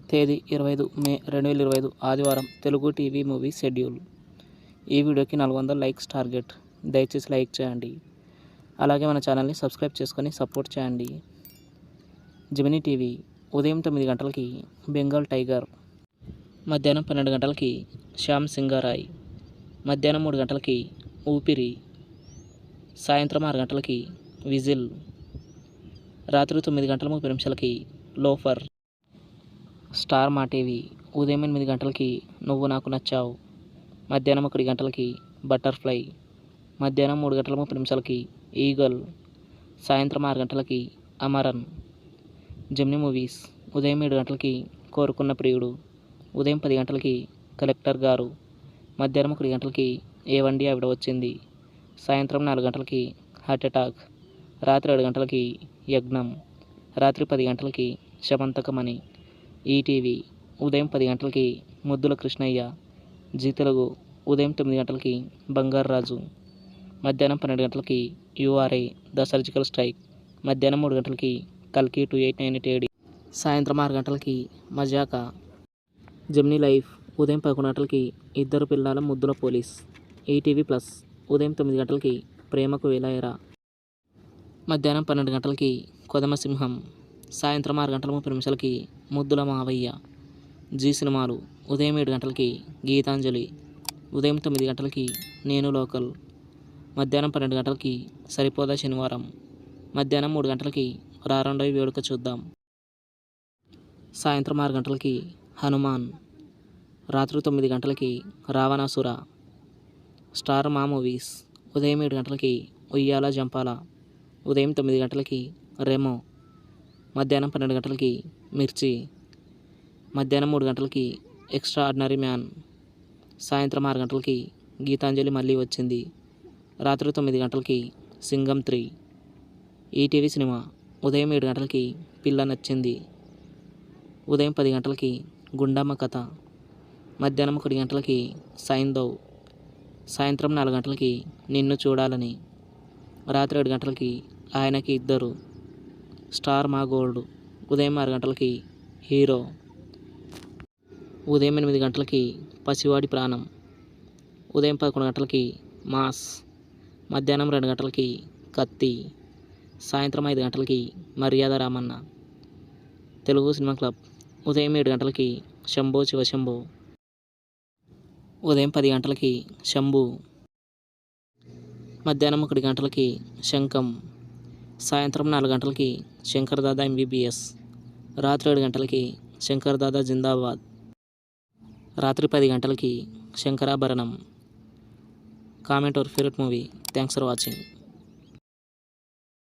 తేదీ 25 మే 2025 ఆదివారం. Telugu TV movie schedule. ఈ వీడియోకి 400 లైక్స్ టార్గెట్. దయచేసి లైక్ చేయండి. అలాగే మన ఛానల్ని సబ్స్క్రైబ్ చేసుకొని సపోర్ట్ చేయండి. జెమినీ టీవీ ఉదయం 9 గంటలకి బెంగాల్ టైగర్, మధ్యాహ్నం 12 గంటలకి శ్యామ్ సింగారాయ్, మధ్యాహ్నం 3 గంటలకి ఊపిరి, సాయంత్రం 6 గంటలకి విజిల్, రాత్రి 9:30 లోఫర్. స్టార్ మా టీవీ ఉదయం 8 గంటలకి నువ్వు నాకు నచ్చావు, మధ్యాహ్నం 1 గంటలకి బటర్ఫ్లై, మధ్యాహ్నం 3:30 ఈగల్, సాయంత్రం 6 గంటలకి అమరన్. జెమినీ మూవీస్ ఉదయం 7 గంటలకి కోరుకున్న ప్రియుడు, ఉదయం 10 గంటలకి కలెక్టర్ గారు, మధ్యాహ్నం 1 గంటలకి ఏవండి ఆవిడ వచ్చింది, సాయంత్రం 4 గంటలకి హార్ట్ అటాక్, రాత్రి 7 గంటలకి యజ్ఞం, రాత్రి 10 గంటలకి శమంతకమణి. ఈటీవీ ఉదయం 10 గంటలకి ముద్దుల కృష్ణయ్య. జీ తెలుగు ఉదయం 9 గంటలకి బంగారు రాజు, మధ్యాహ్నం 12 గంటలకి యూఆర్ఏ ద సర్జికల్ స్ట్రైక్, మధ్యాహ్నం 3 గంటలకి కల్కి 2898 AD, సాయంత్రం 6 గంటలకి మజాకా. జెమినీ లైఫ్ ఉదయం 11 గంటలకి ఇద్దరు పిల్లల ముద్దుల పోలీస్. ఈటీవీ ప్లస్ ఉదయం 9 గంటలకి ప్రేమకు వేలాయరా, మధ్యాహ్నం 12 గంటలకి కొదమసింహం, సాయంత్రం 6:30 ముద్దుల మావయ్య. జీ సినిమాలు ఉదయం 7 గంటలకి గీతాంజలి, ఉదయం 9 గంటలకి నేను లోకల్, మధ్యాహ్నం 12 గంటలకి సరిపోదా శనివారం, మధ్యాహ్నం 3 గంటలకి రారండోయ్ వేడుక చూద్దాం, సాయంత్రం 6 గంటలకి హనుమాన్, రాత్రి 9 గంటలకి రావణాసుర. స్టార్ మా మూవీస్ ఉదయం 7 గంటలకి ఉయ్యాల జంపాల, ఉదయం 9 గంటలకి రెమో, మధ్యాహ్నం 12 గంటలకి మిర్చి, మధ్యాహ్నం 3 గంటలకి ఎక్స్ట్రా ఆర్డినరీ మ్యాన్, సాయంత్రం 6 గంటలకి గీతాంజలి మళ్ళీ వచ్చింది, రాత్రి 9 గంటలకి సింగం 3. ఈటీవీ సినిమా ఉదయం 7 గంటలకి పిల్ల నచ్చింది, ఉదయం 10 గంటలకి గుండమ్మ కథ, మధ్యాహ్నం 1 గంటలకి సైందవ్, సాయంత్రం 4 గంటలకి నిన్ను చూడాలని, రాత్రి 7 గంటలకి ఆయనకి ఇద్దరు. స్టార్ మా గోల్డ్ ఉదయం 6 గంటలకి హీరో, ఉదయం 8 గంటలకి పసివాడి ప్రాణం, ఉదయం 11 గంటలకి మాస్, మధ్యాహ్నం 2 గంటలకి కత్తి, సాయంత్రం 5 గంటలకి మర్యాద రామన్న. తెలుగు సినిమా క్లబ్ ఉదయం 7 గంటలకి శంభో శివశంభో, ఉదయం 10 గంటలకి శంభు, మధ్యాహ్నం 1 గంటలకి శంఖం, సాయంత్రం 4 గంటలకి శంకర్ దాదా MBBS, రాత్రి 7 గంటలకి శంకర్ దాదా జిందాబాద్, రాత్రి 10 గంటలకి Sankarabharanam. Comment your favourite movie. Thanks for watching.